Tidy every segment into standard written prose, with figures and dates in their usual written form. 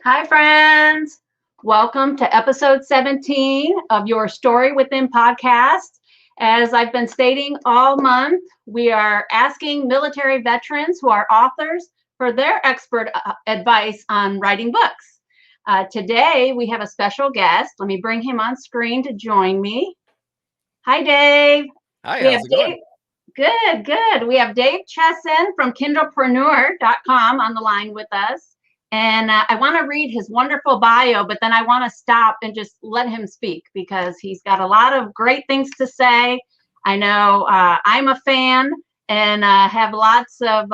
Hi, friends. Welcome to episode 17 of your Story Within podcast. As I've been stating all month, we are asking military veterans who are authors for their expert advice on writing books. Today, we have a special guest. Let me bring him on screen to join me. Hi, Dave. Hi, We how's have it going? Good. We have Dave Chesson from Kindlepreneur.com on the line with us. And I want to read his wonderful bio, but then I want to stop and just let him speak because he's got a lot of great things to say. I know I'm a fan and have lots of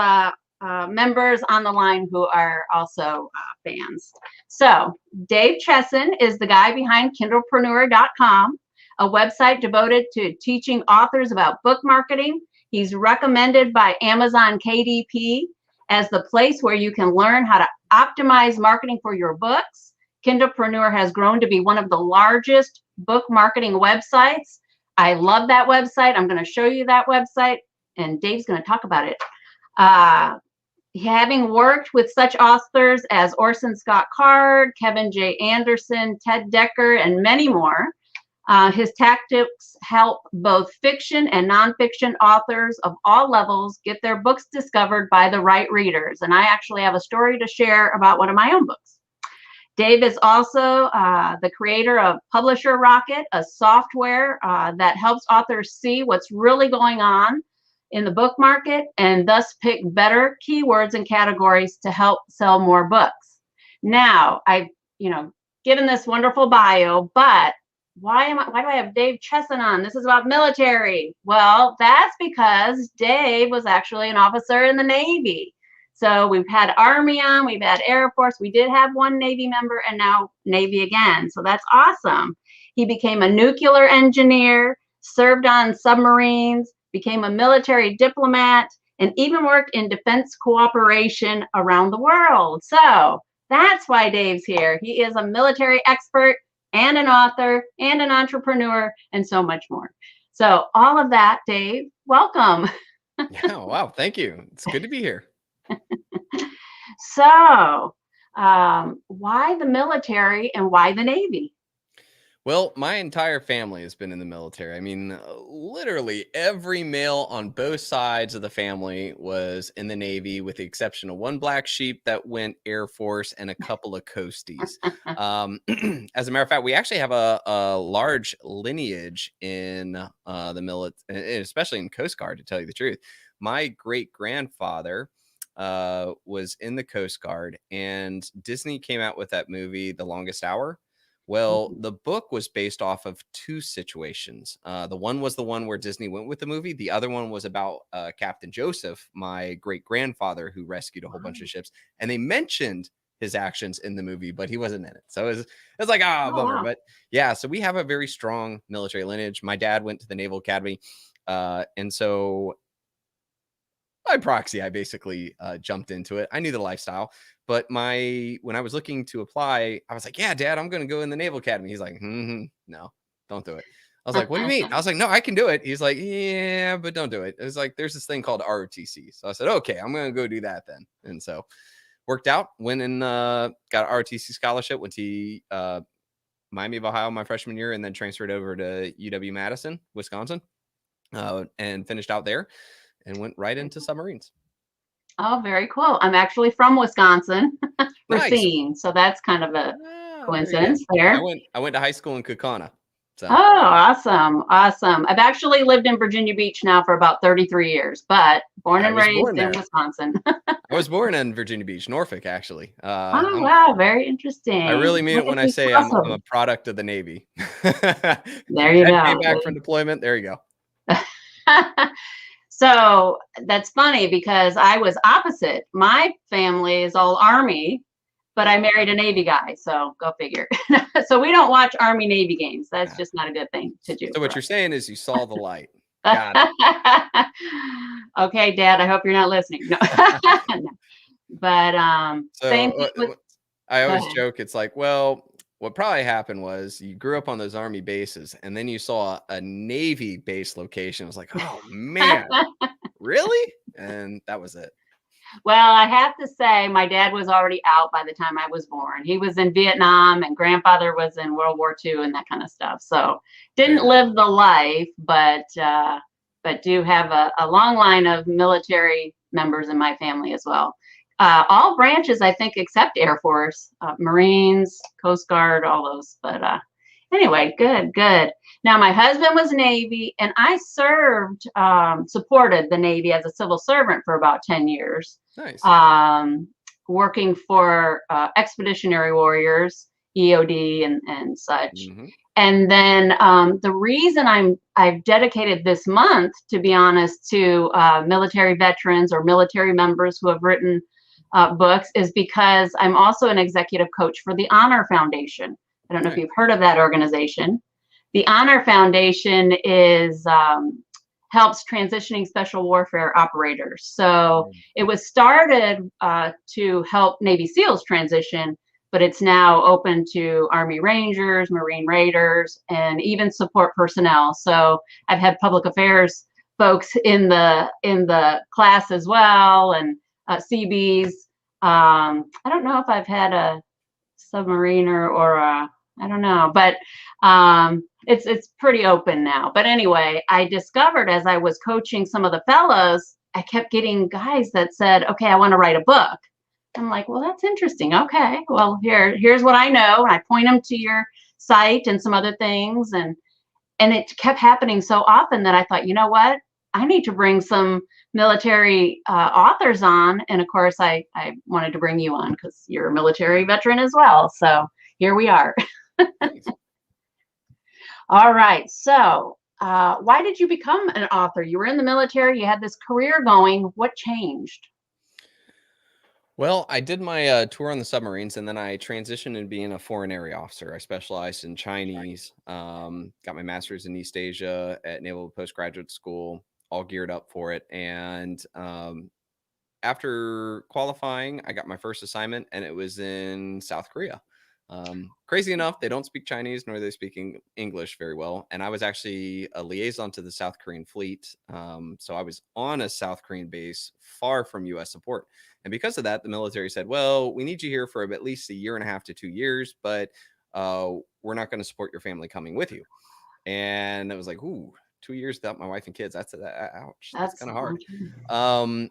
members on the line who are also fans. So Dave Chesson is the guy behind Kindlepreneur.com, a website devoted to teaching authors about book marketing. He's recommended by Amazon KDP as the place where you can learn how to optimize marketing for your books. Kindlepreneur has grown to be one of the largest book marketing websites. I love that website. I'm going to show you that website, and Dave's going to talk about it. Having worked with such authors as Orson Scott Card, Kevin J. Anderson, Ted Decker, and many more, his tactics help both fiction and nonfiction authors of all levels get their books discovered by the right readers. And I actually have a story to share about one of my own books. Dave is also the creator of Publisher Rocket, a software that helps authors see what's really going on in the book market and thus pick better keywords and categories to help sell more books. Now, I've given this wonderful bio, but why do I have Dave Chesson on? This is about military. Well, that's because Dave was actually an officer in the Navy. So we've had Army on, we've had Air Force, we did have one Navy member, and now Navy again. So that's awesome. He became a nuclear engineer, served on submarines, became a military diplomat, and even worked in defense cooperation around the world. So that's why Dave's here. He is a military expert and an author and an entrepreneur and so much more. So all of that, Dave, welcome. Yeah, wow, thank you. It's good to be here. So why the military and why the Navy? Well, my entire family has been in the military. I mean, literally every male on both sides of the family was in the Navy, with the exception of one black sheep that went Air Force and a couple of coasties. As a matter of fact, we actually have a large lineage in the military, especially in Coast Guard, to tell you the truth. My great-grandfather was in the Coast Guard, and Disney came out with that movie, The Longest Hour. Well, the book was based off of two situations. The one was the one where Disney went with the movie. The other one was about Captain Joseph, my great-grandfather, who rescued a whole bunch of ships. And they mentioned his actions in the movie, but he wasn't in it. So it was like, bummer. Wow. But yeah, so we have a very strong military lineage. My dad went to the Naval Academy. And so by proxy, I basically jumped into it. I knew the lifestyle. But when I was looking to apply, I was like, yeah, Dad, I'm going to go in the Naval Academy. He's like, no, don't do it. I was like, what do you mean? I was like, no, I can do it. He's like, yeah, but don't do it. It was like, there's this thing called ROTC. So I said, okay, I'm going to go do that then. And so worked out, went and got an ROTC scholarship, went to Miami of Ohio my freshman year, and then transferred over to UW-Madison, Wisconsin, and finished out there and went right into submarines. Oh, very cool. I'm actually from Wisconsin, Nice. Racine. So that's kind of a coincidence there. I went to high school in Kaukauna. So. Oh, awesome. I've actually lived in Virginia Beach now for about 33 years, but born and raised in Wisconsin. I was born in Virginia Beach, Norfolk, actually. Oh, wow. Very interesting. I really mean it when I say I'm a product of the Navy. There you go. Came back from deployment. There you go. So that's funny because I was opposite. My family is all Army, but I married a Navy guy. So go figure. So we don't watch Army Navy games. That's just not a good thing to do. So what you're saying is you saw the light. Got it. Okay, Dad, I hope you're not listening. No. But same thing with, I always joke, it's like, well, what probably happened was you grew up on those Army bases and then you saw a Navy base location. I was like, oh man, really? And that was it. Well, I have to say, my dad was already out by the time I was born. He was in Vietnam, and grandfather was in World War II and that kind of stuff. So didn't Fair. live the life, but do have a long line of military members in my family as well. All branches, I think, except Air Force, Marines, Coast Guard, all those. But anyway, good, good. Now, my husband was Navy, and I served, supported the Navy as a civil servant for about 10 years, Nice. working for Expeditionary Warriors, EOD, and such. Mm-hmm. And then the reason I've dedicated this month, to be honest, to military veterans or military members who have written books is because I'm also an executive coach for the Honor Foundation. I don't know if you've heard of that organization. The Honor Foundation is helps transitioning special warfare operators. So it was started to help Navy SEALs transition, but it's now open to Army Rangers, Marine Raiders, and even support personnel. So I've had public affairs folks in the class as well, and CBs. I don't know if I've had a submariner or a, I don't know, but it's pretty open now. But anyway, I discovered as I was coaching some of the fellows, I kept getting guys that said, okay, I want to write a book. I'm like, well, that's interesting. Okay, well, here's what I know. And I point them to your site and some other things. And it kept happening so often that I thought, you know what? I need to bring some military authors on. And of course, I wanted to bring you on because you're a military veteran as well. So here we are. All right. So why did you become an author? You were in the military. You had this career going. What changed? Well, I did my tour on the submarines, and then I transitioned into being a foreign area officer. I specialized in Chinese, got my master's in East Asia at Naval Postgraduate School, all geared up for it. And after qualifying, I got my first assignment, and it was in South Korea. Crazy enough, they don't speak Chinese, nor are they speaking English very well. And I was actually a liaison to the South Korean fleet. So I was on a South Korean base far from U.S. support. And because of that, the military said, well, we need you here for at least 1.5 to 2 years, but we're not going to support your family coming with you. And it was like, ooh, 2 years without my wife and kids. Ouch. That's kind of hard.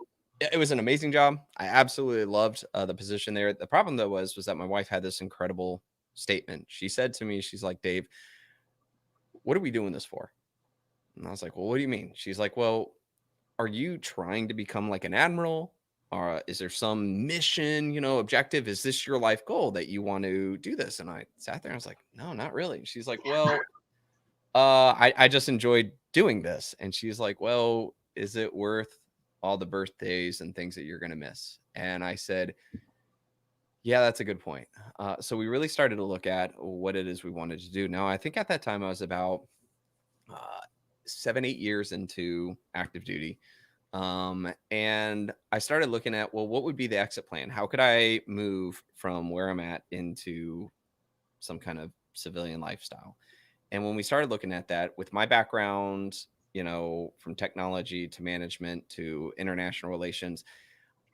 It was an amazing job. I absolutely loved the position there. The problem, though, was that my wife had this incredible statement. She said to me, she's like, Dave, what are we doing this for? And I was like, well, what do you mean? She's like, well, are you trying to become like an admiral? Or is there some mission, objective? Is this your life goal that you want to do this? And I sat there and I was like, no, not really. She's like, well, I just enjoyed doing this. And she's like, well, is it worth all the birthdays and things that you're going to miss? And I said, yeah, that's a good point. So we really started to look at what it is we wanted to do. Now, I think at that time I was about 7-8 years into active duty. And I started looking at, well, what would be the exit plan? How could I move from where I'm at into some kind of civilian lifestyle? And when we started looking at that, with my background, from technology to management to international relations,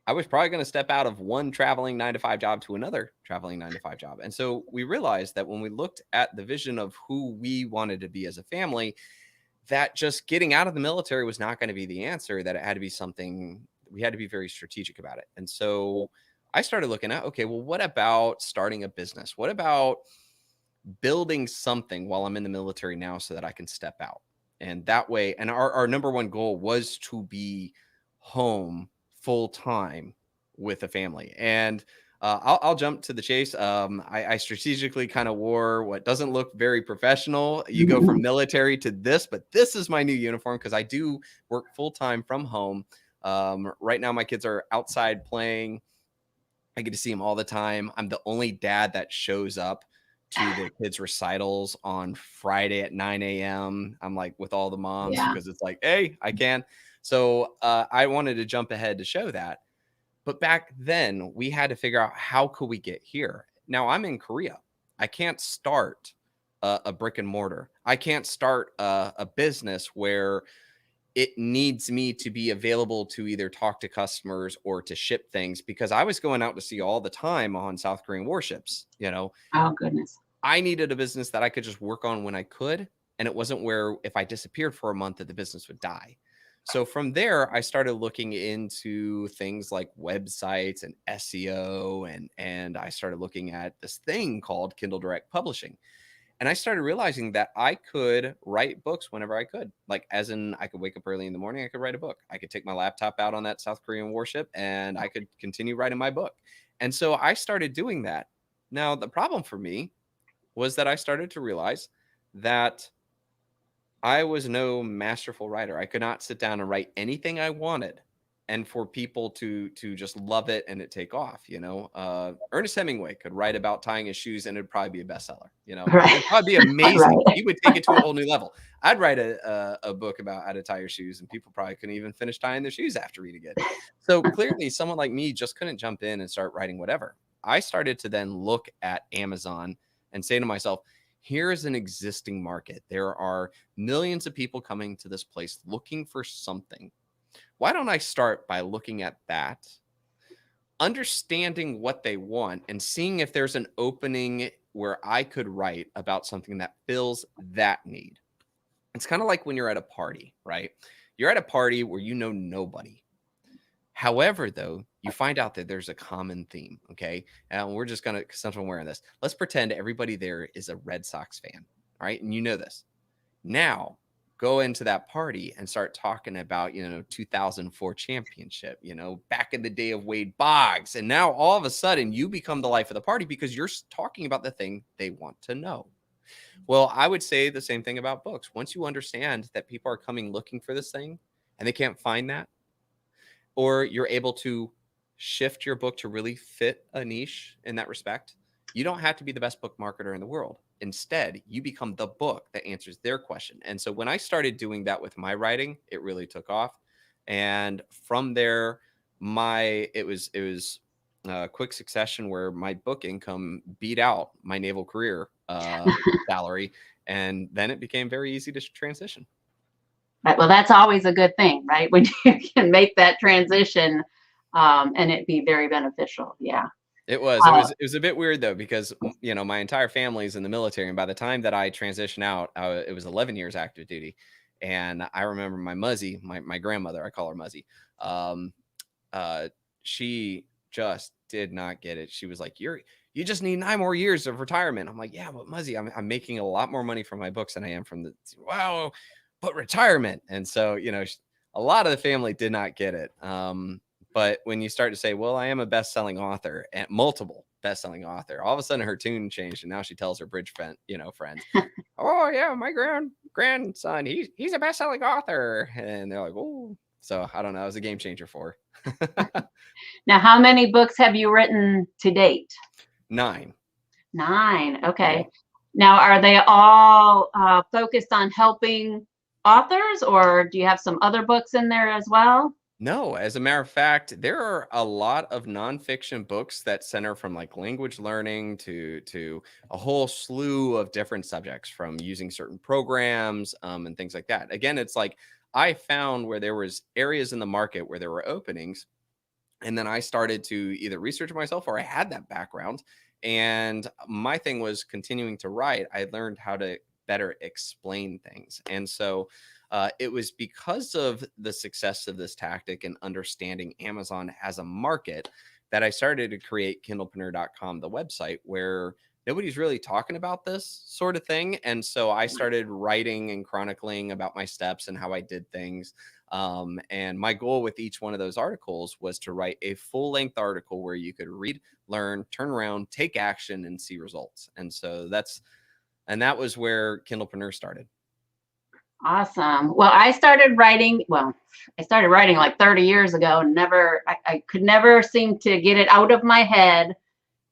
I was probably going to step out of one traveling 9-to-5 job to another traveling 9-to-5 job. And so we realized that when we looked at the vision of who we wanted to be as a family, that just getting out of the military was not going to be the answer, that it had to be something, we had to be very strategic about it. And so I started looking at, okay, well, what about starting a business? What about building something while I'm in the military now so that I can step out? And that way, and our number one goal was to be home full time with a family. And I'll jump to the chase. I strategically kind of wore what doesn't look very professional. You go from military to this, but this is my new uniform because I do work full time from home. Right now, my kids are outside playing. I get to see them all the time. I'm the only dad that shows up to the kids' recitals on Friday at 9 a.m. I'm like with all the moms because it's like, hey, I can. So I wanted to jump ahead to show that. But back then we had to figure out, how could we get here? Now I'm in Korea. I can't start a brick and mortar. I can't start a business where it needs me to be available to either talk to customers or to ship things, because I was going out to sea all the time on South Korean warships. Oh, goodness. I needed a business that I could just work on when I could. And it wasn't where if I disappeared for a month that the business would die. So from there, I started looking into things like websites and SEO, and I started looking at this thing called Kindle Direct Publishing. And I started realizing that I could write books whenever I could. Like, as in, I could wake up early in the morning, I could write a book. I could take my laptop out on that South Korean warship and I could continue writing my book. And so I started doing that. Now, the problem for me was that I started to realize that I was no masterful writer. I could not sit down and write anything I wanted and for people to just love it and it take off. Ernest Hemingway could write about tying his shoes and it'd probably be a bestseller. Right. It'd probably be amazing. Right. He would take it to a whole new level. I'd write a book about how to tie your shoes and people probably couldn't even finish tying their shoes after reading it. So clearly someone like me just couldn't jump in and start writing whatever. I started to then look at Amazon and say to myself, here is an existing market. There are millions of people coming to this place looking for something. Why don't I start by looking at that, understanding what they want, and seeing if there's an opening where I could write about something that fills that need. It's kind of like when you're at a party, right? You're at a party where you know nobody. However, though, you find out that there's a common theme, okay? And we're just going to, since I'm wearing this, let's pretend everybody there is a Red Sox fan, all right? And you know this. Now, go into that party and start talking about, 2004 championship, back in the day of Wade Boggs. And now all of a sudden you become the life of the party because you're talking about the thing they want to know. Well, I would say the same thing about books. Once you understand that people are coming looking for this thing and they can't find that, or you're able to shift your book to really fit a niche in that respect, you don't have to be the best book marketer in the world. Instead, you become the book that answers their question. And so when I started doing that with my writing, it really took off. And from there, it was a quick succession where my book income beat out my naval career salary. And then it became very easy to transition. Right. Well, that's always a good thing, right? When you can make that transition and it be very beneficial. Yeah. It was a bit weird though, because, my entire family's in the military. And by the time that I transitioned out, it was 11 years active duty. And I remember my Muzzy, my grandmother, I call her Muzzy. She just did not get it. She was like, you just need 9 more years of retirement. I'm like, yeah, but Muzzy, I'm making a lot more money from my books than I am from wow, but retirement. And so, a lot of the family did not get it. But when you start to say, well, I am a best-selling author and multiple best-selling author, all of a sudden her tune changed. And now she tells her bridge friends, oh yeah, my grandson, he's a best-selling author. And they're like, oh, so I don't know. It was a game changer for her. Now, how many books have you written to date? 9. 9. Okay. Yeah. Now, are they all focused on helping authors, or do you have some other books in there as well? No, as a matter of fact, there are a lot of nonfiction books that center from like language learning to a whole slew of different subjects, from using certain programs and things like that. Again, it's like I found where there was areas in the market where there were openings, and then I started to either research myself or I had that background. And my thing was continuing to write. I learned how to better explain things. And so it was because of the success of this tactic and understanding Amazon as a market that I started to create Kindlepreneur.com, the website, where nobody's really talking about this sort of thing. And so I started writing and chronicling about my steps and how I did things. And my goal with each one of those articles was to write a full-length article where you could read, learn, turn around, take action, and see results. And so that was where Kindlepreneur started. Awesome. Well, I started writing like 30 years ago. I could never seem to get it out of my head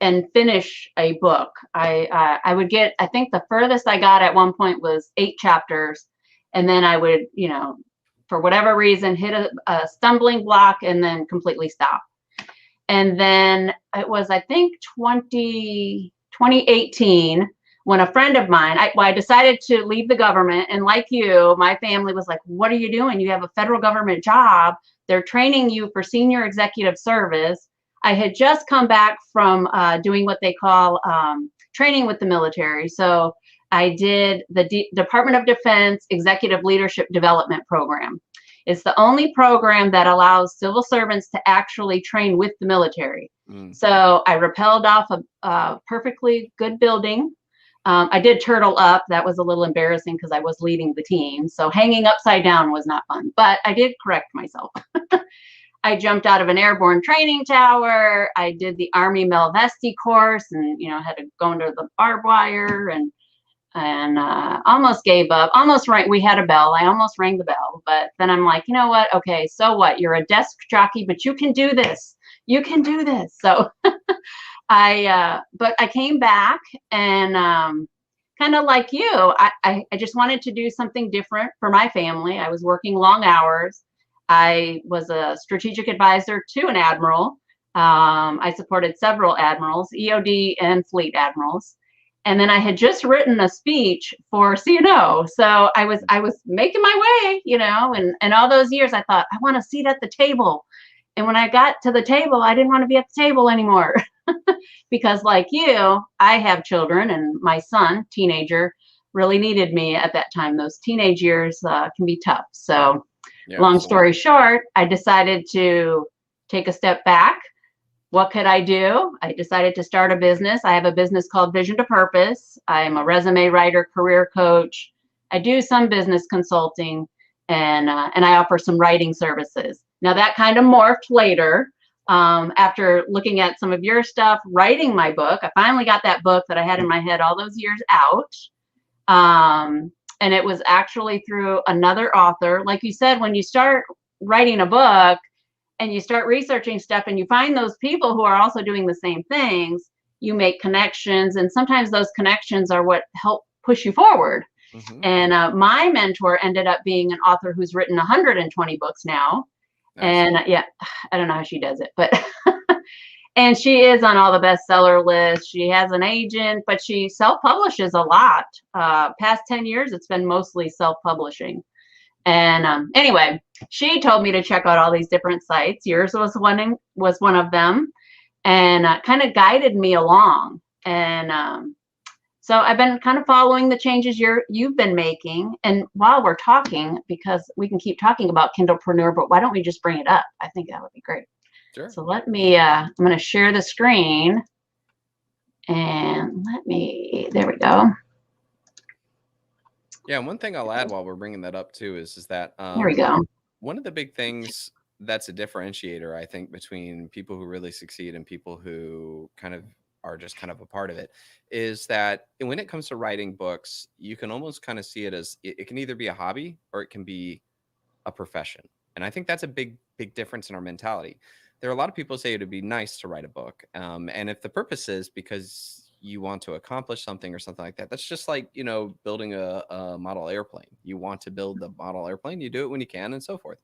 and finish a book. I would get, I think the furthest I got at one point was 8 chapters. And then I would, for whatever reason, hit a stumbling block and then completely stop. And then it was, I think, 2018 when a friend of mine, I decided to leave the government. And like you, my family was like, what are you doing? You have a federal government job. They're training you for senior executive service. I had just come back from doing what they call training with the military. So I did the Department of Defense Executive Leadership Development Program. It's the only program that allows civil servants to actually train with the military. So I rappelled off a perfectly good building. I did turtle up. That was a little embarrassing because I was leading the team. So hanging upside down was not fun, but I did correct myself. I jumped out of an airborne training tower. I did the Army Melvesti course and, had to go under the barbed wire and almost gave up. We had a bell. I almost rang the bell, but then I'm like, you know what? Okay, so what? You're a desk jockey, but you can do this. You can do this. So but I came back and kind of like you, I just wanted to do something different for my family. I was working long hours. I was a strategic advisor to an admiral. I supported several admirals, EOD and fleet admirals. And then I had just written a speech for CNO. So I was making my way, and all those years I thought, I want a seat at the table. And when I got to the table, I didn't want to be at the table anymore. Because like you, I have children, and my son, teenager, really needed me at that time. Those teenage years can be tough. So long story short, I decided to take a step back. What could I do? I decided to start a business. I have a business called Vision to Purpose. I'm a resume writer, career coach. I do some business consulting, and I offer some writing services. Now that kind of morphed later. After looking at some of your stuff, writing my book, I finally got that book that I had in my head all those years out. And it was actually through another author. Like you said, when you start writing a book and you start researching stuff and you find those people who are also doing the same things, you make connections. And sometimes those connections are what help push you forward. And my mentor ended up being an author who's written 120 books now. Nice. And I don't know how she does it, but and she is on all the bestseller lists. She has an agent, but she self-publishes a lot. Past 10 years, it's been mostly self-publishing. And anyway, she told me to check out all these different sites. Yours was one of them, and kind of guided me along. And so I've been kind of following the changes you've been making. And while we're talking, because we can keep talking about Kindlepreneur, but why don't we just bring it up? I think that would be great. Sure. So let me, I'm going to share the screen. And there we go. Yeah, one thing I'll add while we're bringing that up too is that there we go. One of the big things that's a differentiator, I think, between people who really succeed and people who kind of are just kind of a part of it, is that when it comes to writing books, you can almost kind of see it as it can either be a hobby or it can be a profession. And I think that's a big difference in our mentality. There are a lot of people who say it'd be nice to write a book. And if the purpose is because you want to accomplish something or something like that, that's just like, building a model airplane. You want to build the model airplane, you do it when you can and so forth.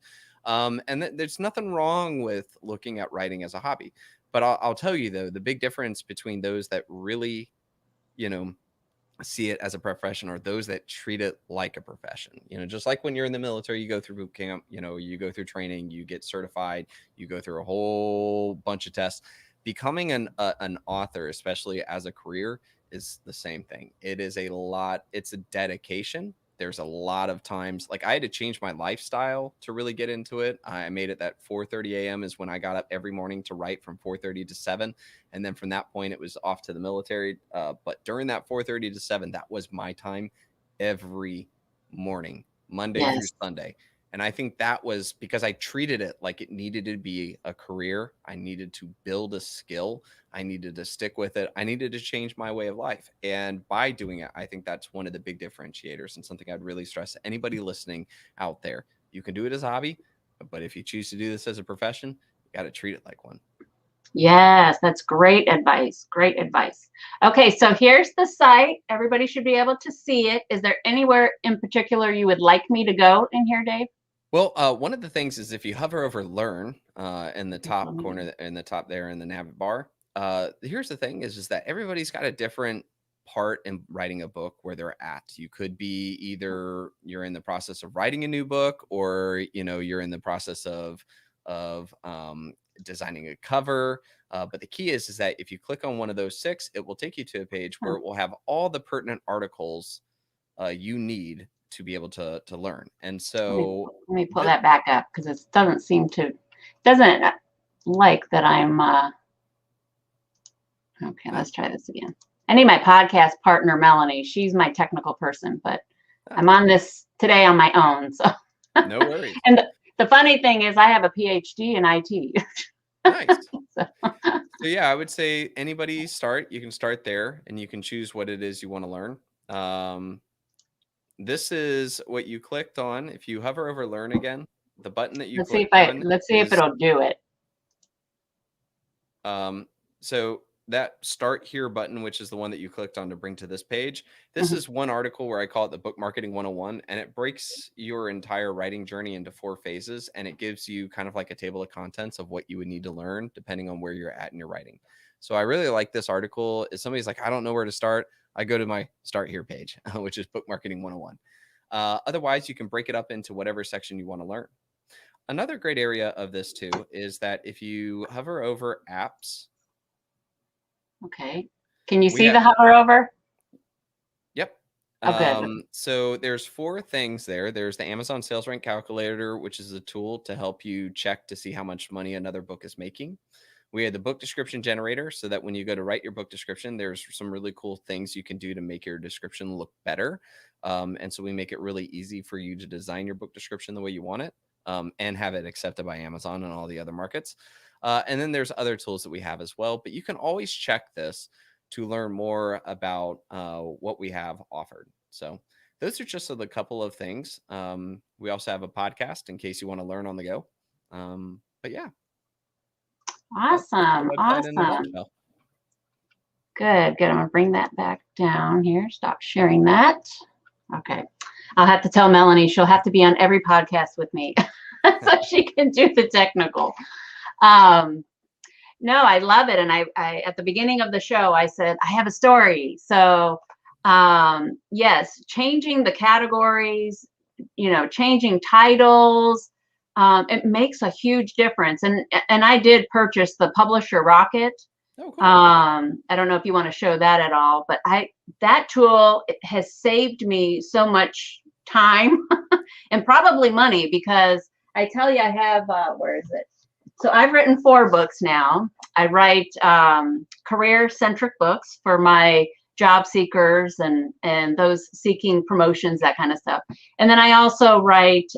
And there's nothing wrong with looking at writing as a hobby. But I'll tell you, though, the big difference between those that really, see it as a profession or those that treat it like a profession, just like when you're in the military, you go through boot camp, you go through training, you get certified, you go through a whole bunch of tests. Becoming an author, especially as a career, is the same thing. It is a lot. It's a dedication. There's a lot of times, like I had to change my lifestyle to really get into it. I made it that 4:30 a.m. is when I got up every morning to write from 4:30 to 7. And then from that point, it was off to the military. But during that 4:30 to 7, that was my time every morning, Monday through Sunday. And I think that was because I treated it like it needed to be a career. I needed to build a skill. I needed to stick with it. I needed to change my way of life. And by doing it, I think that's one of the big differentiators and something I'd really stress to anybody listening out there. You can do it as a hobby, but if you choose to do this as a profession, you got to treat it like one. Yes, that's great advice. Great advice. Okay, so here's the site. Everybody should be able to see it. Is there anywhere in particular you would like me to go in here, Dave? Well, one of the things is if you hover over Learn in the top corner, in the top there in the nav bar, here's the thing is that everybody's got a different part in writing a book where they're at. You could be either you're in the process of writing a new book, or you're in the process of designing a cover. But the key is that if you click on one of those 6, it will take you to a page where it will have all the pertinent articles you need to be able to learn. And so let me pull that back up, because it doesn't like that I'm okay. Let's try this again. I need my podcast partner, Melanie. She's my technical person, but I'm on this today on my own. So no worries. And the funny thing is I have a PhD in IT. Nice. So yeah, I would say anybody you can start there, and you can choose what it is you want to learn. This is what you clicked on. If you hover over learn again, the button that you let's see if it'll do it. So that start here button, which is the one that you clicked on to bring to this page. This is one article where I call it the Book Marketing 101, and it breaks your entire writing journey into 4 phases, and it gives you kind of like a table of contents of what you would need to learn depending on where you're at in your writing. So I really like this article. If somebody's like, I don't know where to start, I go to my start here page, which is Book Marketing 101. Otherwise, you can break it up into whatever section you want to learn. Another great area of this too is that if you hover over apps. Okay. Can you see the hover over? Yep. Okay. So there's 4 things there. There's the Amazon Sales Rank Calculator, which is a tool to help you check to see how much money another book is making. We have the book description generator, so that when you go to write your book description, there's some really cool things you can do to make your description look better. And so we make it really easy for you to design your book description the way you want it, and have it accepted by Amazon and all the other markets. And then there's other tools that we have as well, but you can always check this to learn more about what we have offered. So those are just a couple of things. We also have a podcast in case you want to learn on the go. But yeah. Awesome. Good. I'm going to bring that back down here. Stop sharing that. Okay. I'll have to tell Melanie she'll have to be on every podcast with me so she can do the technical. No, I love it. And I at the beginning of the show, I said, I have a story. So yes, changing the categories, changing titles, it makes a huge difference. And I did purchase the Publisher Rocket. Oh, cool. I don't know if you want to show that at all, but that tool has saved me so much time and probably money, because I tell you, I have, where is it? So I've written 4 books now. I write career-centric books for my job seekers and those seeking promotions, that kind of stuff. And then I also write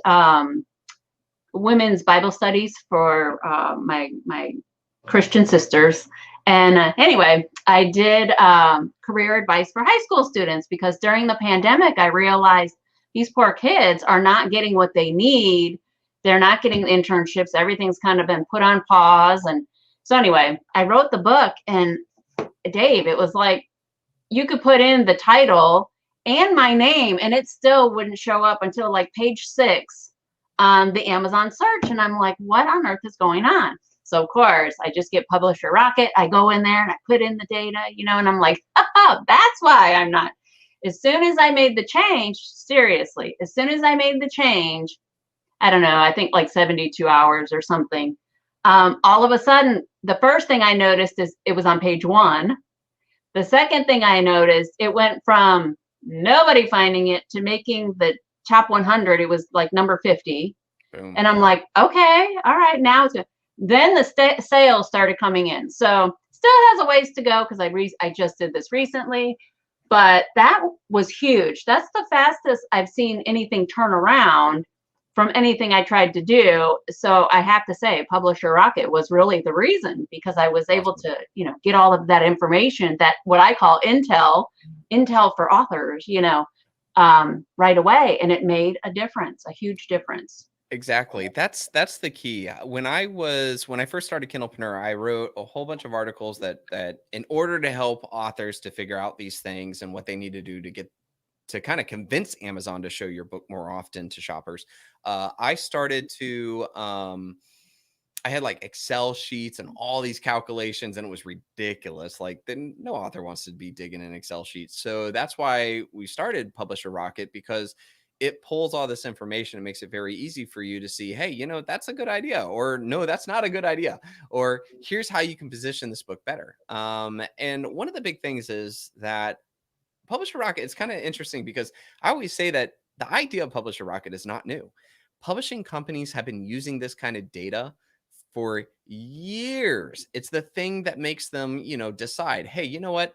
women's Bible studies for my Christian sisters. And anyway, I did career advice for high school students, because during the pandemic, I realized these poor kids are not getting what they need. They're not getting internships. Everything's kind of been put on pause. And so anyway, I wrote the book, and Dave, it was like you could put in the title and my name, and it still wouldn't show up until like page 6 on the Amazon search. And I'm like, what on earth is going on? So of course, I just get Publisher Rocket. I go in there and I put in the data, and I'm like, oh, that's why I'm not. As soon as I made the change, seriously, as soon as I made the change, I don't know, I think like 72 hours or something. All of a sudden, the first thing I noticed is it was on page 1. The second thing I noticed, it went from nobody finding it to making the top 100. It was like number 50. Boom. And I'm like, okay, all right, now it's good. Then the sales started coming in. So still has a ways to go, because I just did this recently. But that was huge. That's the fastest I've seen anything turn around from anything I tried to do. So I have to say, Publisher Rocket was really the reason, because I was able to, get all of that information, that what I call intel for authors, right away. And it made a difference, a huge difference. Exactly. That's the key. When I first started Kindlepreneur, I wrote a whole bunch of articles that in order to help authors to figure out these things and what they need to do to kind of convince Amazon to show your book more often to shoppers. I started to I had like Excel sheets and all these calculations, and it was ridiculous. Like, then no author wants to be digging in Excel sheets. So that's why we started Publisher Rocket, because it pulls all this information and makes it very easy for you to see, hey, that's a good idea, or no, that's not a good idea, or here's how you can position this book better. And one of the big things is that Publisher Rocket is kind of interesting, because I always say that the idea of Publisher Rocket is not new. Publishing companies have been using this kind of data for years. It's the thing that makes them, decide, hey, you know what?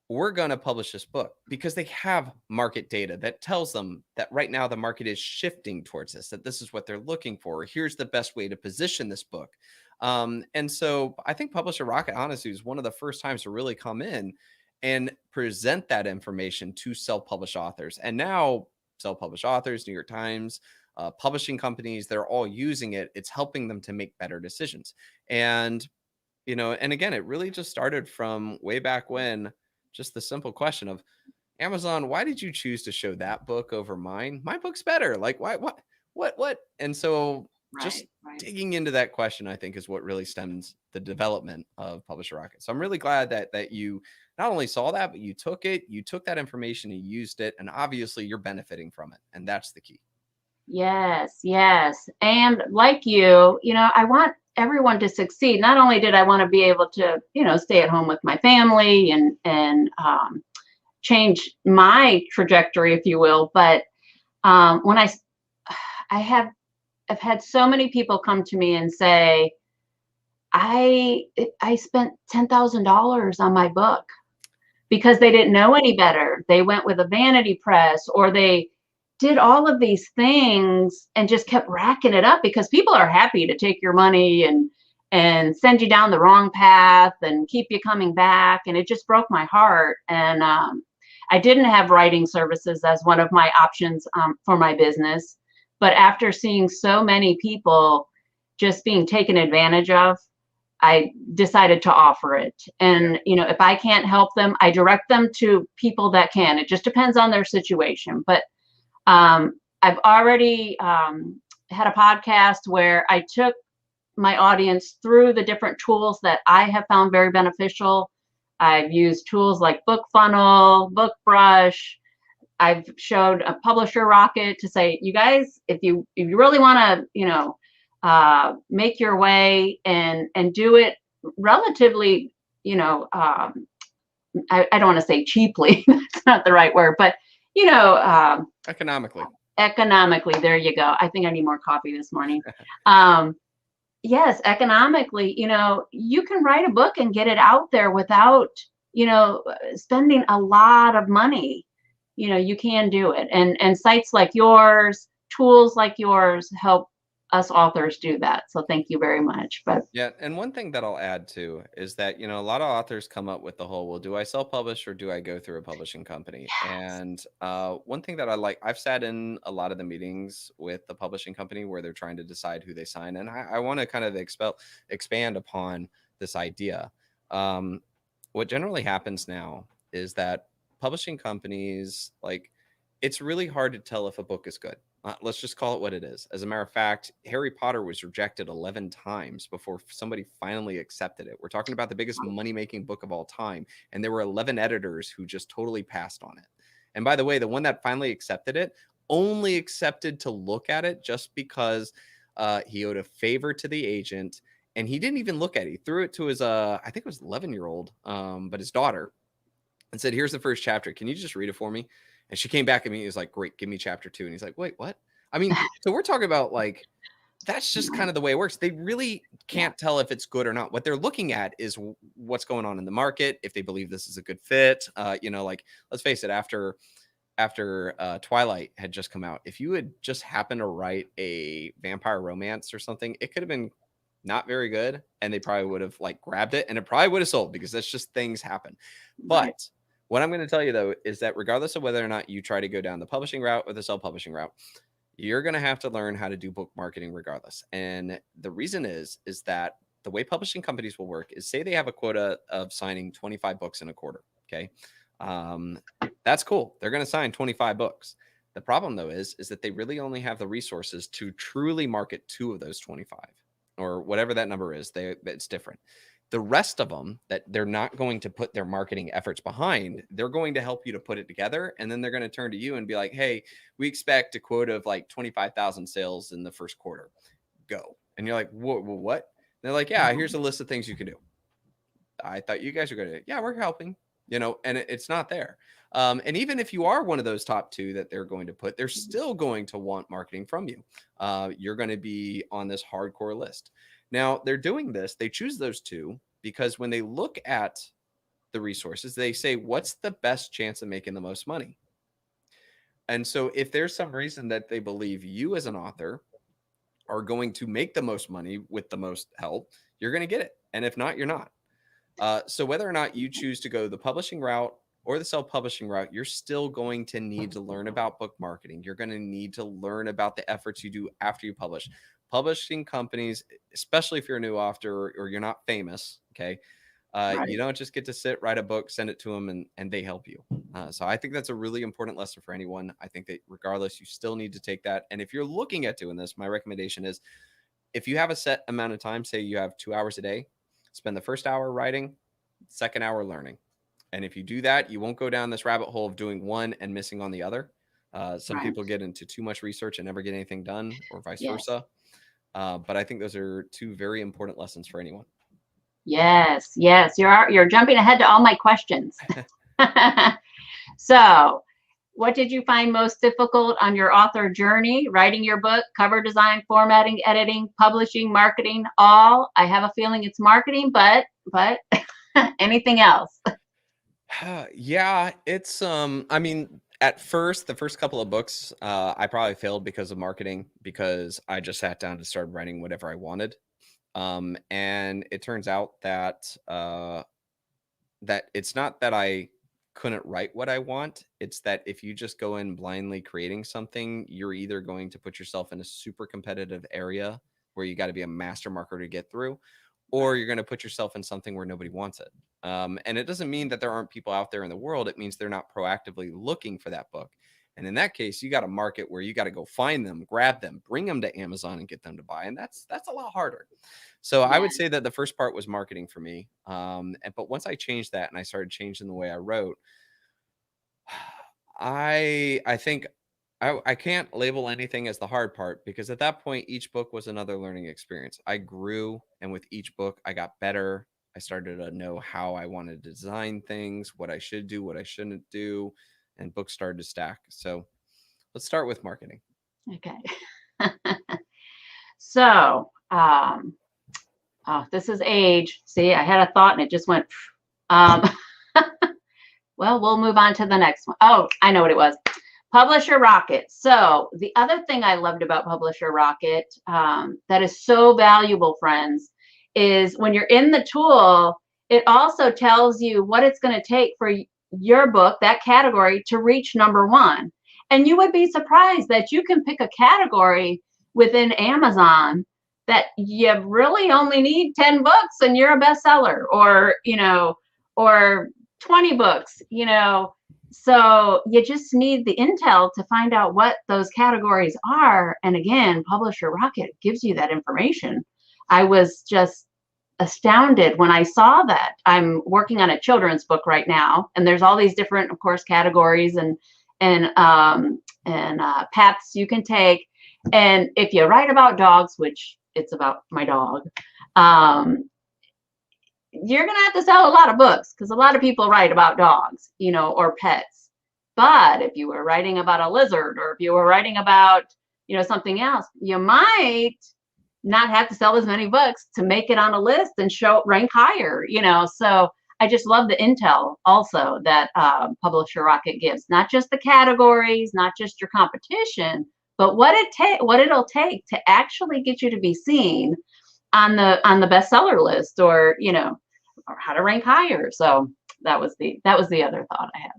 We're going to publish this book, because they have market data that tells them that right now the market is shifting towards this, that this is what they're looking for. Here's the best way to position this book. And so I think Publisher Rocket, honestly, is one of the first times to really come in and present that information to self-published authors. And now self-published authors, New York Times, publishing companies, they're all using it. It's helping them to make better decisions. And, and again, it really just started from way back when, just the simple question of, Amazon, why did you choose to show that book over mine? My book's better. Like, why, what? And so just digging into that question, I think, is what really stems the development of Publisher Rocket. So I'm really glad that you not only saw that, but you took that information and used it, and obviously you're benefiting from it. And that's the key. Yes, yes. And like I want everyone to succeed. Not only did I want to be able to, stay at home with my family and change my trajectory, if you will, but when I've had so many people come to me and say, I spent $10,000 on my book because they didn't know any better. They went with a vanity press, or they did all of these things and just kept racking it up, because people are happy to take your money and send you down the wrong path and keep you coming back. And it just broke my heart. And I didn't have writing services as one of my options for my business. But after seeing so many people just being taken advantage of, I decided to offer it. And, if I can't help them, I direct them to people that can. It just depends on their situation. But I've already had a podcast where I took my audience through the different tools that I have found very beneficial. I've used tools like BookFunnel, BookBrush. I've showed a Publisher Rocket to say, you guys, if you really want to, make your way and do it relatively, I don't want to say cheaply, that's not the right word, but economically, there you go. I think I need more coffee this morning. Yes, economically, you can write a book and get it out there without, spending a lot of money. You can do it. And sites like yours, tools like yours help us authors do that. So thank you very much. But yeah, and one thing that I'll add too is that, a lot of authors come up with the whole, well, do I self-publish or do I go through a publishing company? Yes. And one thing that I've sat in a lot of the meetings with the publishing company where they're trying to decide who they sign. And I want to kind of expand upon this idea. What generally happens now is that publishing companies, it's really hard to tell if a book is good. Let's just call it what it is. As a matter of fact, Harry Potter was rejected 11 times before somebody finally accepted it. We're talking about the biggest money-making book of all time. And there were 11 editors who just totally passed on it. And by the way, the one that finally accepted it only accepted to look at it just because he owed a favor to the agent. And he didn't even look at it. He threw it to his, I think it was 11-year-old, but his daughter, and said, here's the first chapter. Can you just read it for me? And she came back at me. He was like, great, give me chapter 2. And he's like, wait, what? I mean, so we're talking about that's just kind of the way it works. They really can't tell if it's good or not. What they're looking at is what's going on in the market. If they believe this is a good fit, let's face it, after Twilight had just come out, if you had just happened to write a vampire romance or something, it could have been not very good. And they probably would have grabbed it and it probably would have sold, because that's just things happen. But what I'm going to tell you, though, is that regardless of whether or not you try to go down the publishing route or the self-publishing route, you're going to have to learn how to do book marketing regardless. And the reason is that the way publishing companies will work is, say they have a quota of signing 25 books in a quarter. Okay. That's cool. They're going to sign 25 books. The problem, though, is that they really only have the resources to truly market 2 of those 25. or whatever that number is. It's different. The rest of them that they're not going to put their marketing efforts behind, they're going to help you to put it together. And then they're going to turn to you and be like, hey, we expect a quota of like 25,000 sales in the first quarter. Go. And you're like, what? And they're like, yeah, here's a list of things you can do. I thought you guys were going to, yeah, we're helping, and it's not there. And even if you are one of those top two that they're going to put, they're still going to want marketing from you. You're going to be on this hardcore list. Now, they're doing this. They choose those two because when they look at the resources, they say, what's the best chance of making the most money? And so if there's some reason that they believe you as an author are going to make the most money with the most help, you're going to get it. And if not, you're not. So whether or not you choose to go the publishing route or the self-publishing route, you're still going to need to learn about book marketing. You're going to need to learn about the efforts you do after you publish. Publishing companies, especially if you're a new author or you're not famous, okay, Right. you don't just get to sit, write a book, send it to them, and they help you. So I think that's a really important lesson for anyone. I think that regardless, you still need to take that. And if you're looking at doing this, my recommendation is if you have a set amount of time, say you have 2 hours a day, spend the first hour writing, second hour learning. And if you do that, you won't go down this rabbit hole of doing one and missing on the other. Some Right. people get into too much research and never get anything done, or vice Yes. versa. But I think those are two very important lessons for anyone. Yes. Yes. You're jumping ahead to all my questions. So, what did you find most difficult on your author journey? Writing your book, cover design, formatting, editing, publishing, marketing, all? I have a feeling it's marketing, but anything else? Yeah, it's I mean, at first, the first couple of books, I probably failed because of marketing, because I just sat down and started writing whatever I wanted. And it turns out that that it's not that I couldn't write what I want. It's that if you just go in blindly creating something, you're either going to put yourself in a super competitive area where you got to be a master marketer to get through, or you're going to put yourself in something where nobody wants it. And it doesn't mean that there aren't people out there in the world. It means they're not proactively looking for that book. And in that case, you got a market where you got to go find them, grab them, bring them to Amazon and get them to buy. And that's a lot harder. So I would say that the first part was marketing for me. But once I changed that and I started changing the way I wrote, I think I can't label anything as the hard part, because at that point, each book was another learning experience. I grew, and with each book, I got better. I started to know how I wanted to design things, what I should do, what I shouldn't do, and books started to stack. So let's start with marketing. Okay. So, oh, this is age. See, I had a thought and it just went. Well, we'll move on to the next one. Oh, I know what it was. Publisher Rocket. So the other thing I loved about Publisher Rocket, that is so valuable, friends, is when you're in the tool, it also tells you what it's going to take for your book, that category, to reach #1. And you would be surprised that you can pick a category within Amazon that you really only need 10 books and you're a bestseller, or, or 20 books, so you just need the intel to find out what those categories are. And again, Publisher Rocket gives you that information. I was just astounded when I saw that. I'm working on a children's book right now, and there's all these different, of course, categories and paths you can take. And if you write about dogs, which it's about my dog, you're going to have to sell a lot of books, because a lot of people write about dogs, or pets. But if you were writing about a lizard, or if you were writing about, something else, you might not have to sell as many books to make it on a list and rank higher, So I just love the intel also that Publisher Rocket gives, not just the categories, not just your competition, but what it'll take to actually get you to be seen on the bestseller list, or or how to rank higher. So that was the other thought I had.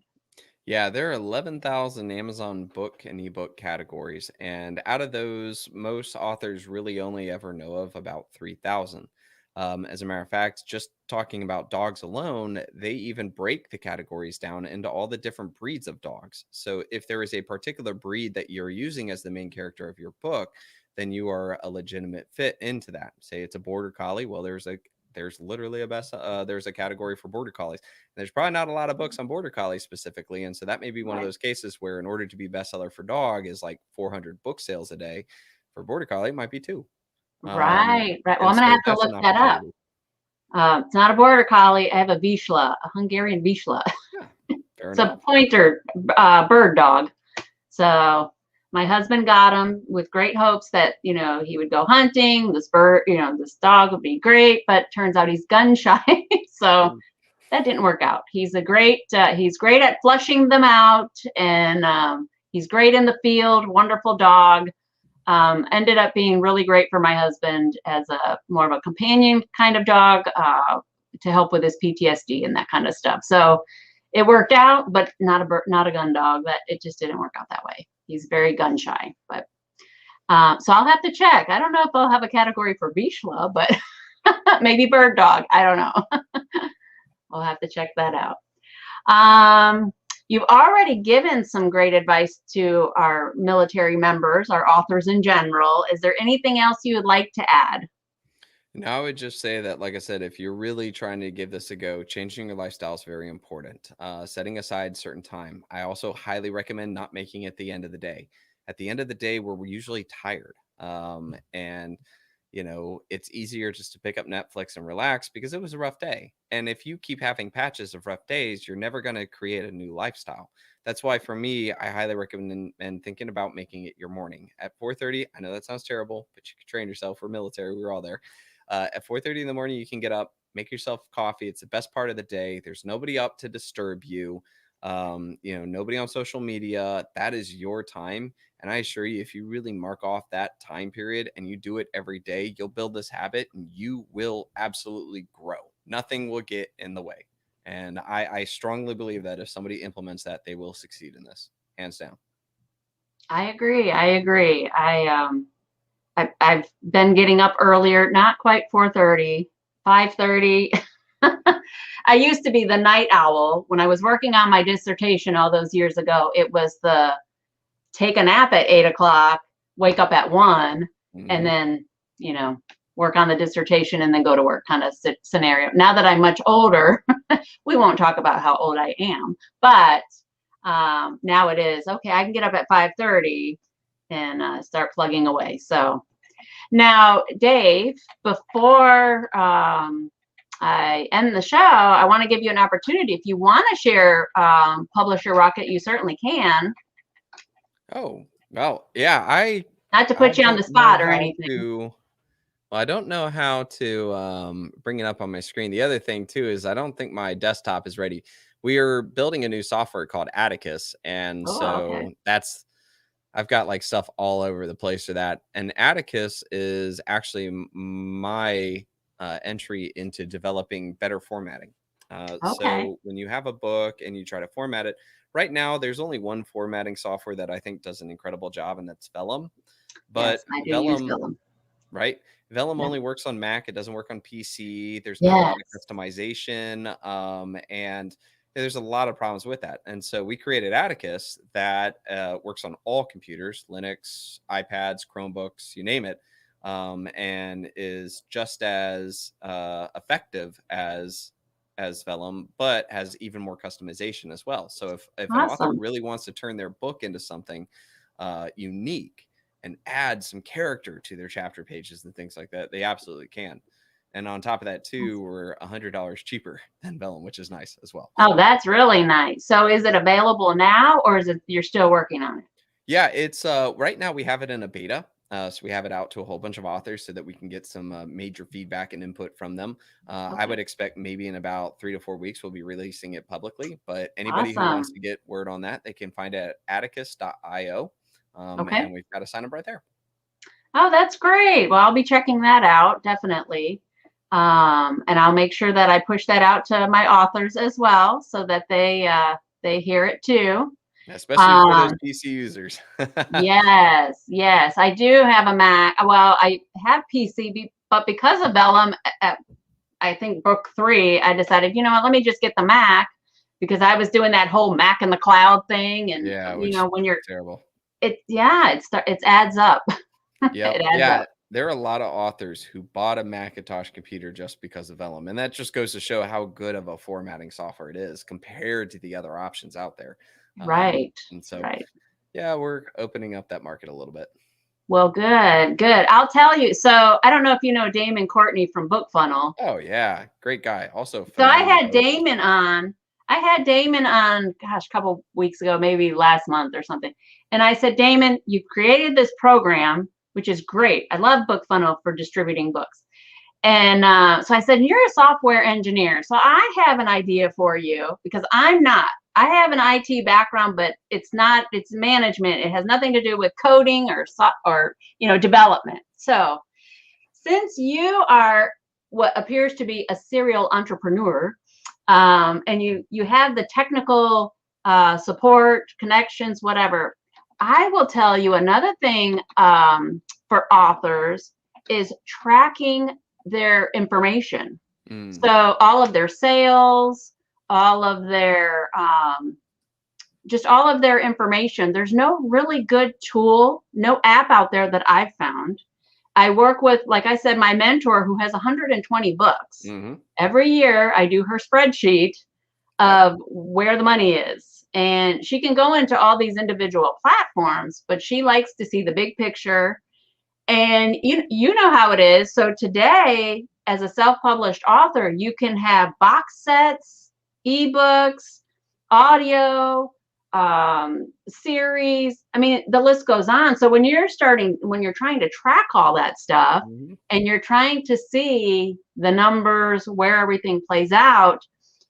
Yeah, there are 11,000 Amazon book and ebook categories, and out of those, most authors really only ever know of about 3,000. As a matter of fact, just talking about dogs alone, they even break the categories down into all the different breeds of dogs. So if there is a particular breed that you're using as the main character of your book, then you are a legitimate fit into that. Say it's a border collie. Well, there's literally there's a category for border collies. There's probably not a lot of books on border collies specifically. And so that may be one of Right. those cases where in order to be bestseller for dog is like 400 book sales a day. For border collie, it might be two. Right. Well, And I'm gonna so have to that's look an that up. opportunity. It's not a border collie. I have a Vizsla, a Hungarian Vizsla. Yeah, fair It's a enough. pointer bird dog. So my husband got him with great hopes that, he would go hunting. This bird, this dog would be great, but turns out he's gun shy. So that didn't work out. He's great at flushing them out, and he's great in the field. Wonderful dog. Ended up being really great for my husband as a more of a companion kind of dog to help with his PTSD and that kind of stuff. So it worked out, but not a gun dog. That it just didn't work out that way. He's very gun shy, but so I'll have to check. I don't know if I'll have a category for Vizsla, but maybe bird dog. I don't know. We'll have to check that out. You've already given some great advice to our military members, our authors in general. Is there anything else you would like to add? And I would just say that, like I said, if you're really trying to give this a go, changing your lifestyle is very important. Setting aside certain time. I also highly recommend not making it the end of the day. At the end of the day, we're usually tired. And it's easier just to pick up Netflix and relax because it was a rough day. And if you keep having patches of rough days, you're never going to create a new lifestyle. That's why for me, I highly recommend and thinking about making it your morning at 4:30. I know that sounds terrible, but you can train yourself. We're military. We're all there. At 4:30 in the morning, you can get up, make yourself coffee. It's the best part of the day. There's nobody up to disturb you. Nobody on social media. That is your time. And I assure you, if you really mark off that time period and you do it every day, you'll build this habit and you will absolutely grow. Nothing will get in the way. And I strongly believe that if somebody implements that, they will succeed in this, hands down. I agree. I've been getting up earlier, not quite 4:30, 5:30. I used to be the night owl. When I was working on my dissertation all those years ago, it was the take a nap at 8 o'clock, wake up at 1, and then, work on the dissertation and then go to work kind of scenario. Now that I'm much older, we won't talk about how old I am, but now it is, okay, I can get up at 5:30 and start plugging away. So now, Dave, before I end the show, I want to give you an opportunity. If you want to share Publisher Rocket, you certainly can. Oh, well, yeah. Not to put you on the spot or anything. Well, I don't know how to bring it up on my screen. The other thing, too, is I don't think my desktop is ready. We are building a new software called Atticus. And Okay. I've got like stuff all over the place for that. And Atticus is actually my entry into developing better formatting. Okay. So when you have a book and you try to format it, right now there's only one formatting software that I think does an incredible job, and that's Vellum. But yes, I do use Vellum. Right? Vellum Yep. only works on Mac. It doesn't work on PC. There's not a lot of Yes. customization. And there's a lot of problems with that. And so we created Atticus that works on all computers, Linux, iPads, Chromebooks, you name it, and is just as effective as Vellum, but has even more customization as well. So if an author Awesome. really wants to turn their book into something unique and add some character to their chapter pages and things like that, they absolutely can. And on top of that, too, we're $100 cheaper than Vellum, which is nice as well. Oh, that's really nice. So is it available now, or is it you're still working on it? Yeah, it's right now we have it in a beta. So we have it out to a whole bunch of authors so that we can get some major feedback and input from them. I would expect maybe in about 3 to 4 weeks we'll be releasing it publicly. But anybody who wants Awesome. to get word on that, they can find it at atticus.io. Okay. And we've got a sign up right there. Oh, that's great. Well, I'll be checking that out, definitely. And I'll make sure that I push that out to my authors as well so that they hear it too. Especially for those PC users. Yes. I do have a Mac. Well, I have PC, but because of Vellum, at, I think book 3, I decided, you know what, let me just get the Mac because I was doing that whole Mac in the cloud thing. And, Yeah, which when you're, terrible. it adds up. Yep. It adds Yeah. up. There are a lot of authors who bought a Macintosh computer just because of Vellum. And that just goes to show how good of a formatting software it is compared to the other options out there. Right. And so, Right. yeah, we're opening up that market a little bit. Well, good, good. I'll tell you. So I don't know if you know Damon Courtney from BookFunnel. Oh, yeah. Great guy. Also, So I phenomenal had poetry. Damon on. I had Damon on, gosh, a couple weeks ago, maybe last month or something. And I said, Damon, you've created this program, which is great. I love BookFunnel for distributing books. And so I said, you're a software engineer. So I have an idea for you because I'm not. I have an IT background, but it's not, it's management. It has nothing to do with coding or development. So since you are what appears to be a serial entrepreneur, and you have the technical support, connections, whatever, I will tell you another thing for authors is tracking their information. Mm. So all of their sales, all of their just all of their information. There's no really good tool, no app out there that I've found. I work with, like I said, my mentor who has 120 books. Mm-hmm. Every year I do her spreadsheet Yep. of where the money is. And she can go into all these individual platforms, but she likes to see the big picture. And you know how it is. So today, as a self-published author, you can have box sets, ebooks, audio, series. I mean, the list goes on. So when you're trying to track all that stuff Mm-hmm. and you're trying to see the numbers, where everything plays out,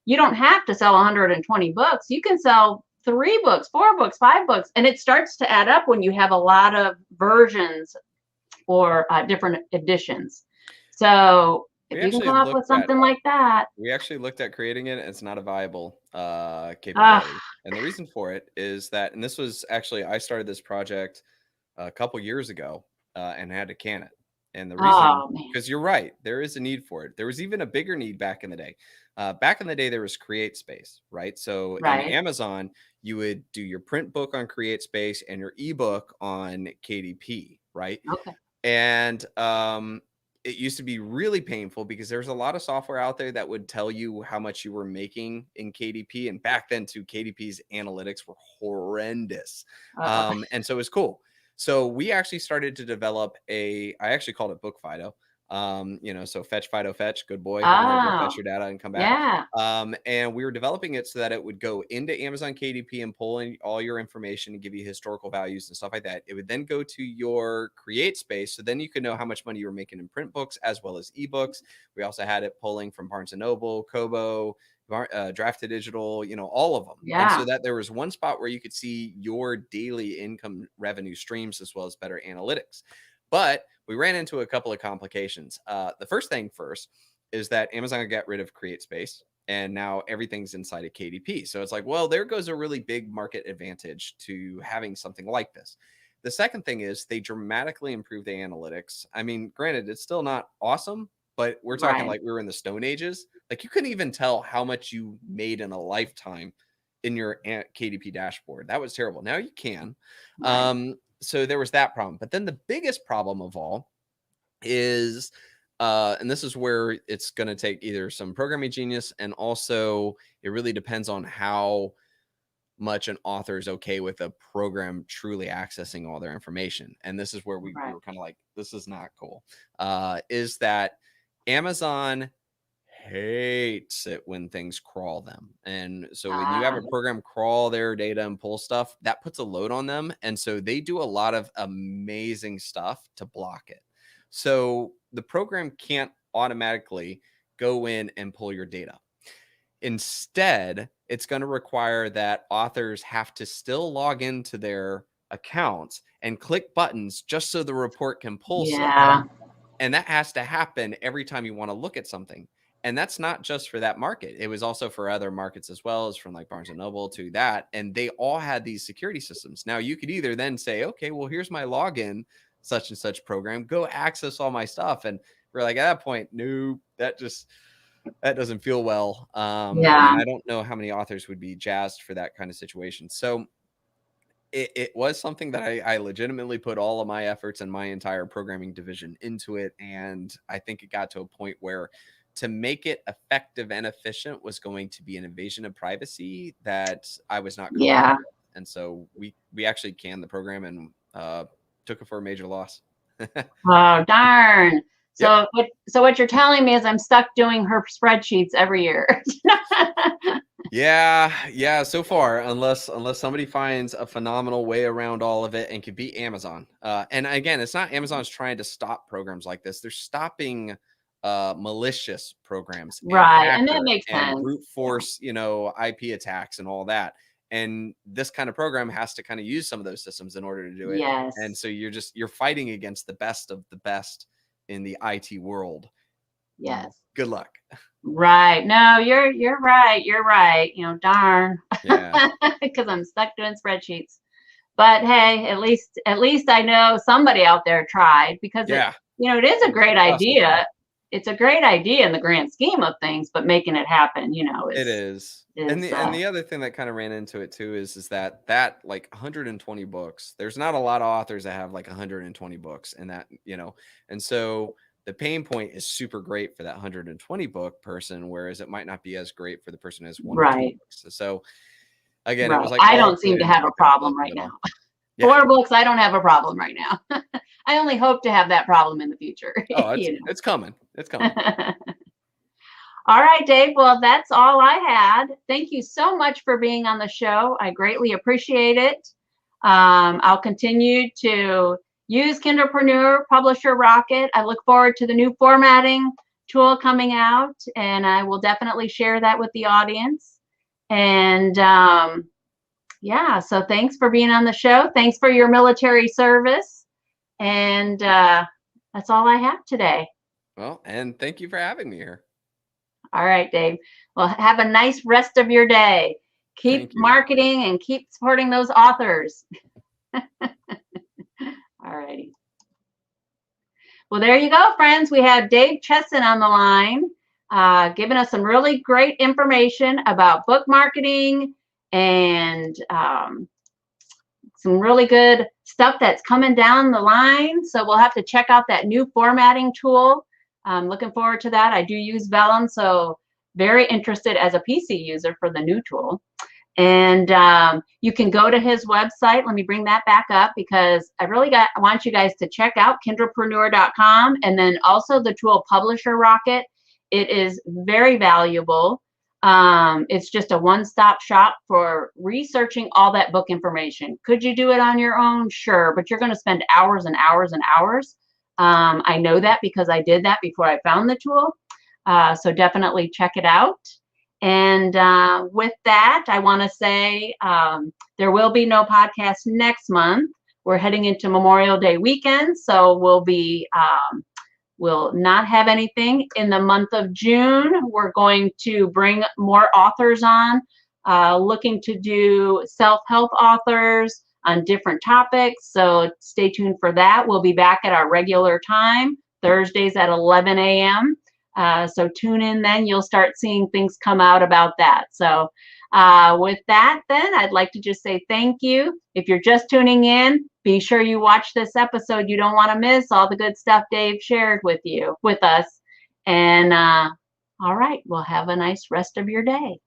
you don't have to sell 120 books. You can sell 3 books, 4 books, 5 books, and it starts to add up when you have a lot of versions or different editions. So if We you can actually come up with looked at something like that, creating it. It's not a viable ah, capability. And the reason for it is that, and this was actually, I started this project a couple years ago and had to can it. And the reason, oh man, because you're right, there is a need for it. There was even a bigger need back in the day. Back in the day, there was Create Space, right? So in right, Amazon, you would do your print book on Create Space and your ebook on KDP, right? okay, And it used to be really painful because there's a lot of software out there that would tell you how much you were making in KDP. And back then, too, KDP's analytics were horrendous. uh, And so it was cool. So we actually started to develop I actually called it Book Fido. So fetch Fido fetch, good boy. Go fetch oh your data and come back. yeah, And we were developing it so that it would go into Amazon KDP and pull in all your information and give you historical values and stuff like that. It would then go to your Create Space. So then you could know how much money you were making in print books as well as ebooks. We also had it pulling from Barnes and Noble, Kobo, Drafted Digital, all of them. And yeah, so that there was one spot where you could see your daily income revenue streams as well as better analytics. But we ran into a couple of complications. The first thing first is that Amazon got rid of Create Space and now everything's inside of KDP. So it's like, well, there goes a really big market advantage to having something like this. The second thing is they dramatically improved the analytics. I mean, granted, it's still not awesome, but we're talking right, like we were in the Stone Ages. Like you couldn't even tell how much you made in a lifetime in your KDP dashboard. That was terrible. Now you can. right, So there was that problem. But then the biggest problem of all is and this is where it's going to take either some programming genius, and also it really depends on how much an author is okay with a program truly accessing all their information. And this is where we right, were kind of like, this is not cool. Is that Amazon hates it when things crawl them. And so when you have ah, a program crawl their data and pull stuff, that puts a load on them. And so they do a lot of amazing stuff to block it. So the program can't automatically go in and pull your data. Instead, it's going to require that authors have to still log into their accounts and click buttons just so the report can pull stuff. yeah, And that has to happen every time you want to look at something. And that's not just for that market. It was also for other markets as well, as from like Barnes and Noble to that. And they all had these security systems. Now you could either then say, okay, well, here's my login, such and such program, go access all my stuff. And we're like, at that point, no, that doesn't feel well. yeah, And I don't know how many authors would be jazzed for that kind of situation. So it was something that I legitimately put all of my efforts and my entire programming division into it. And I think it got to a point where to make it effective and efficient was going to be an invasion of privacy that I was not comfortable Yeah. with. And so we actually canned the program and took it for a major loss. Oh, darn. Yep. So what you're telling me is I'm stuck doing her spreadsheets every year. Yeah. So far, unless somebody finds a phenomenal way around all of it and could beat Amazon. And again, it's not Amazon's trying to stop programs like this. They're stopping malicious programs and Right. And that hackers makes and sense. brute force, IP attacks and all that. And this kind of program has to kind of use some of those systems in order to do it. Yes. And so you're fighting against the best of the best in the IT world. Yes. Good luck. Right. No, you're right. You're right. Darn. Yeah. Because I'm stuck doing spreadsheets. But hey, at least I know somebody out there tried, because Yeah. it is a great idea. It's a great idea in the grand scheme of things, but making it happen, It is. And the other thing that kind of ran into it too is that like 120 books, there's not a lot of authors that have like 120 books and that, and so the pain point is super great for that 120 book person, whereas it might not be as great for the person who has one or two right. books. So again, it Right. was like I all don't seem put to into have a a problem calculated right middle. now. Yeah. 4 books, I don't have a problem right now. I only hope to have that problem in the future. Oh, it's coming. It's coming. All right, Dave. Well, that's all I had. Thank you so much for being on the show. I greatly appreciate it. I'll continue to use Kindlepreneur, Publisher Rocket. I look forward to the new formatting tool coming out, and I will definitely share that with the audience. And yeah, so thanks for being on the show. Thanks for your military service. And that's all I have today. Well, and thank you for having me here. All right, Dave. Well, have a nice rest of your day. Keep marketing and keep supporting those authors. All righty. Well, there you go, friends. We have Dave Chesson on the line, giving us some really great information about book marketing and some really good stuff that's coming down the line. So we'll have to check out that new formatting tool. I'm looking forward to that. I do use Vellum, so very interested as a PC user for the new tool. And you can go to his website. Let me bring that back up, because I want you guys to check out kindlepreneur.com, and then also the tool Publisher Rocket. It is very valuable. It's just a one-stop shop for researching all that book information. Could you do it on your own? Sure, but you're going to spend hours and hours and hours. I know that because I did that before I found the tool. So definitely check it out. And with that, I want to say there will be no podcast next month. We're heading into Memorial Day weekend, so we'll not have anything. In the month of June, we're going to bring more authors on, looking to do self-help authors on different topics. So stay tuned for that. We'll be back at our regular time, Thursdays at 11 a.m. So tune in then. You'll start seeing things come out about that. So with that, then, I'd like to just say thank you. If you're just tuning in, be sure you watch this episode. You don't want to miss all the good stuff Dave shared with us. And all right, well, have a nice rest of your day.